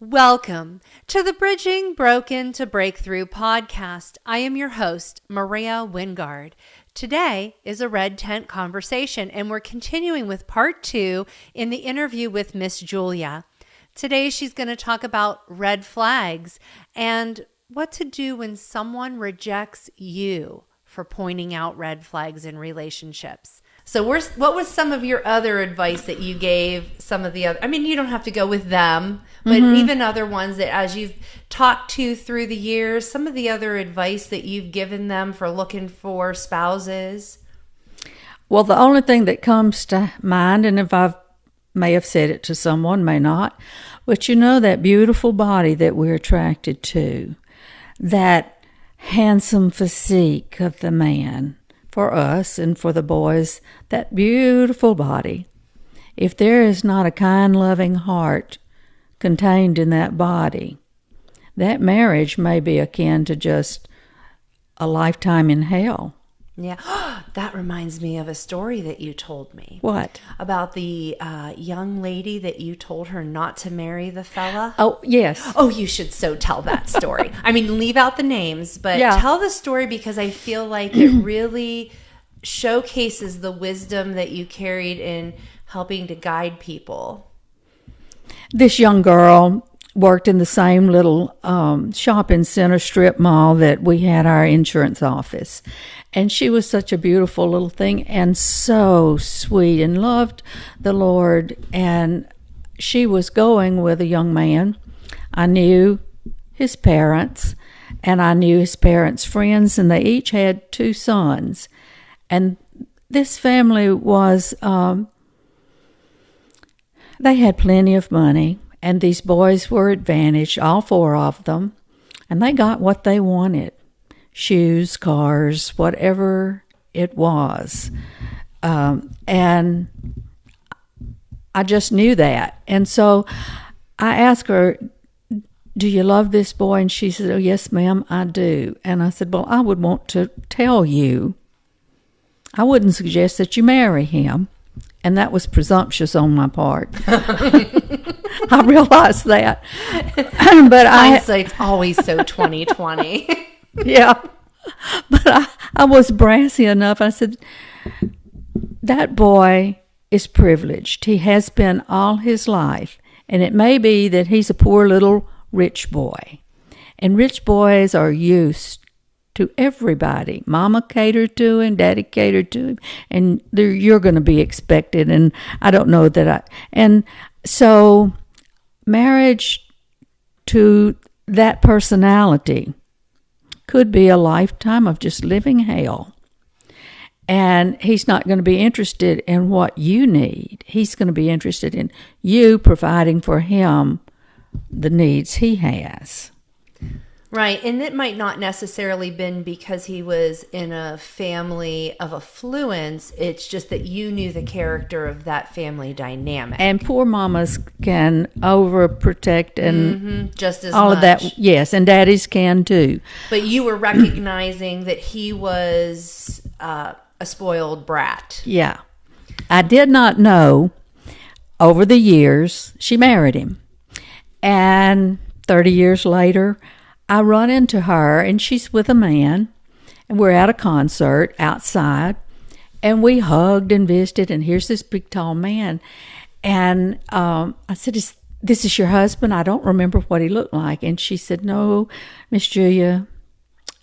Welcome to the Bridging Broken to Breakthrough podcast. I am your host, Maria Wingard. Today is a red tent conversation, and we're continuing with part 2 in the interview with Miss Julia. Today, she's going to talk about red flags and what to do when someone rejects you for pointing out red flags in relationships. So what was some of your other advice that you gave some of the other, you don't have to go with them, but even other ones that as you've talked to through the years, some of the other advice that you've given them for looking for spouses? Well, the only thing that comes to mind, and if I may have said it to someone, may not, but you know that beautiful body that we're attracted to, that handsome physique of the man, for us and for the boys, that beautiful body. If there is not a kind, loving heart contained in that body, that marriage may be akin to just a lifetime in hell. Yeah. That reminds me of a story that you told me. What? About the young lady that you told her not to marry the fella. Oh, yes. Oh, you should so tell that story. Leave out the names, but tell the story because I feel like it really showcases the wisdom that you carried in helping to guide people. This young girl worked in the same little shopping center strip mall that we had our insurance office. And she was such a beautiful little thing and so sweet and loved the Lord. And she was going with a young man. I knew his parents and I knew his parents' friends, and they each had 2 sons. And this family was, they had plenty of money. And these boys were advantaged, all 4 of them, and they got what they wanted. Shoes, cars, whatever it was. And I just knew that. And so I asked her, do you love this boy? And she said, oh, yes, ma'am, I do. And I said, well, I would want to tell you, I wouldn't suggest that you marry him. And that was presumptuous on my part. I realized that. But hindsight's always so 20/20. Yeah. But I was brassy enough. I said, that boy is privileged. He has been all his life. And it may be that he's a poor little rich boy. And rich boys are used to everybody. Mama catered to him, daddy catered to him, and you're going to be expected. And I don't know that and so marriage to that personality could be a lifetime of just living hell. And he's not going to be interested in what you need. He's going to be interested in you providing for him the needs he has. Right, and it might not necessarily been because he was in a family of affluence. It's just that you knew the character of that family dynamic. And poor mamas can overprotect and just as all much. Of that. Yes, and daddies can too. But you were recognizing that he was a spoiled brat. Yeah. I did not know over the years she married him. And 30 years later, I run into her, and she's with a man, and we're at a concert outside, and we hugged and visited, and here's this big, tall man. And I said, this is your husband? I don't remember what he looked like. And she said, no, Miss Julia,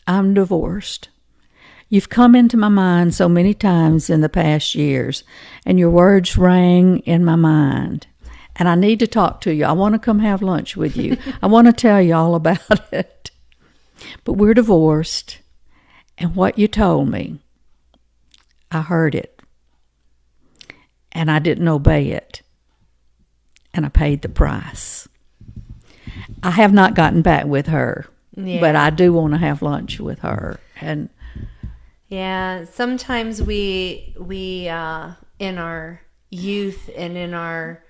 I'm divorced. You've come into my mind so many times in the past years, and your words rang in my mind. And I need to talk to you. I want to come have lunch with you. I want to tell you all about it. But we're divorced. And what you told me, I heard it. And I didn't obey it. And I paid the price. I have not gotten back with her. Yeah. But I do want to have lunch with her. And yeah, sometimes we in our youth and in our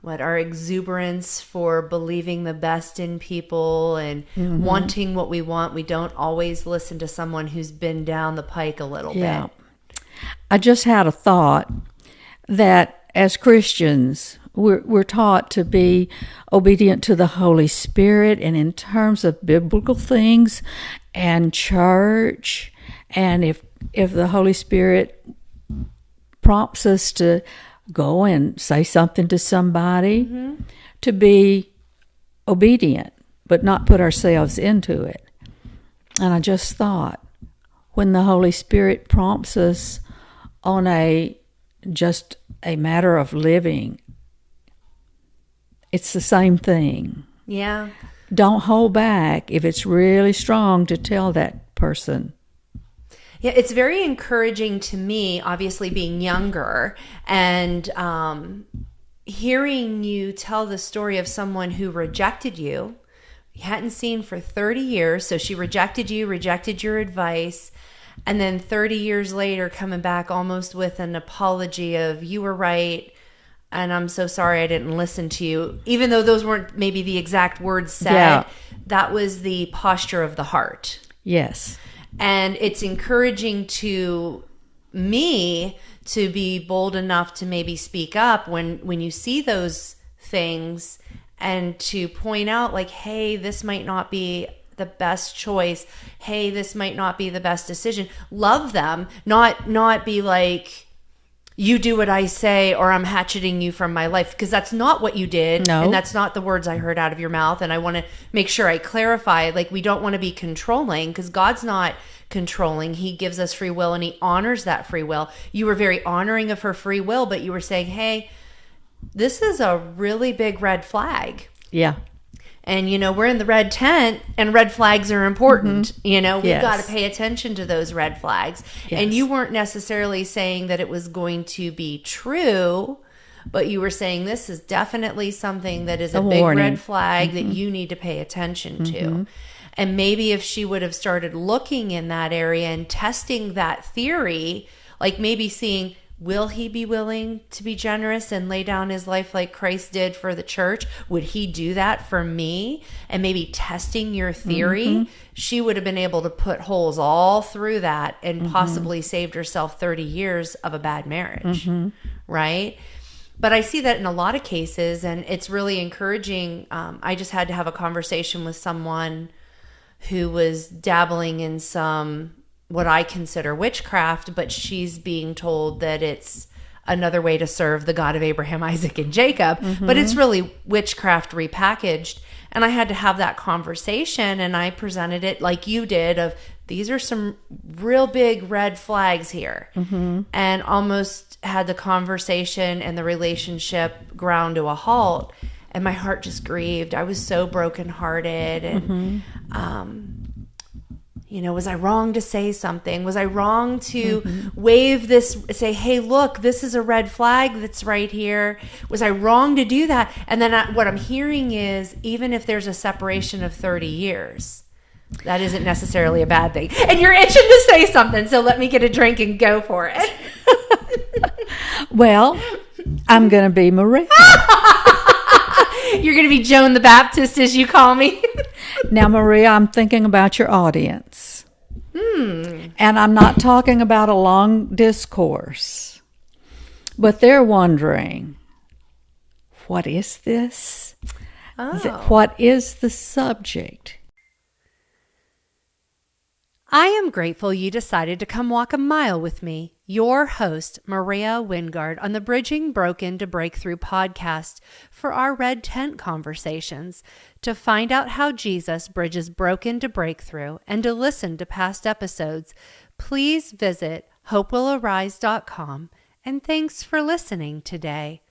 exuberance for believing the best in people and wanting what we want, we don't always listen to someone who's been down the pike a little bit. I just had a thought that as Christians, We're taught to be obedient to the Holy Spirit, and in terms of biblical things and church, and if the Holy Spirit prompts us to go and say something to somebody, to be obedient, but not put ourselves into it. And I just thought, when the Holy Spirit prompts us on just a matter of living, it's the same thing. Yeah. Don't hold back if it's really strong to tell that person. Yeah, it's very encouraging to me, obviously being younger, and hearing you tell the story of someone who rejected you. You hadn't seen for 30 years, so she rejected you, rejected your advice, and then 30 years later coming back almost with an apology of, you were right, and I'm so sorry I didn't listen to you. Even though those weren't maybe the exact words said, that was the posture of the heart. Yes. And it's encouraging to me to be bold enough to maybe speak up when you see those things, and to point out, like, hey, this might not be the best choice. Hey, this might not be the best decision. Love them, not be like, you do what I say or I'm hatcheting you from my life, because that's not what you did. No. And that's not the words I heard out of your mouth. And I want to make sure I clarify, like, we don't want to be controlling, because God's not controlling. He gives us free will, and he honors that free will. You were very honoring of her free will, but you were saying, hey, this is a really big red flag. Yeah. And, we're in the red tent, and red flags are important. We've Yes. got to pay attention to those red flags. Yes. And you weren't necessarily saying that it was going to be true, but you were saying this is definitely something that is a big warning. red flag that you need to pay attention to. And maybe if she would have started looking in that area and testing that theory, like maybe seeing, will he be willing to be generous and lay down his life like Christ did for the church? Would he do that for me? And maybe testing your theory, she would have been able to put holes all through that and possibly saved herself 30 years of a bad marriage, right? But I see that in a lot of cases, and it's really encouraging. I just had to have a conversation with someone who was dabbling in some, what I consider witchcraft, but she's being told that it's another way to serve the God of Abraham, Isaac, and Jacob, but it's really witchcraft repackaged. And I had to have that conversation, and I presented it like you did, of these are some real big red flags here, and almost had the conversation and the relationship ground to a halt. And my heart just grieved. I was so brokenhearted. And, was I wrong to say something? Was I wrong to wave this, say, hey, look, this is a red flag that's right here? Was I wrong to do that? And then what I'm hearing is, even if there's a separation of 30 years, that isn't necessarily a bad thing. And you're itching to say something, so let me get a drink and go for it. Well, I'm going to be Maria. You're going to be Joan the Baptist, as you call me. Now, Maria, I'm thinking about your audience. And I'm not talking about a long discourse, but they're wondering, what is this? What is the subject? I am grateful you decided to come walk a mile with me, your host, Maria Wingard, on the Bridging Broken to Breakthrough podcast for our Red Tent conversations. To find out how Jesus bridges broken to breakthrough and to listen to past episodes, please visit hopewillarise.com. And thanks for listening today.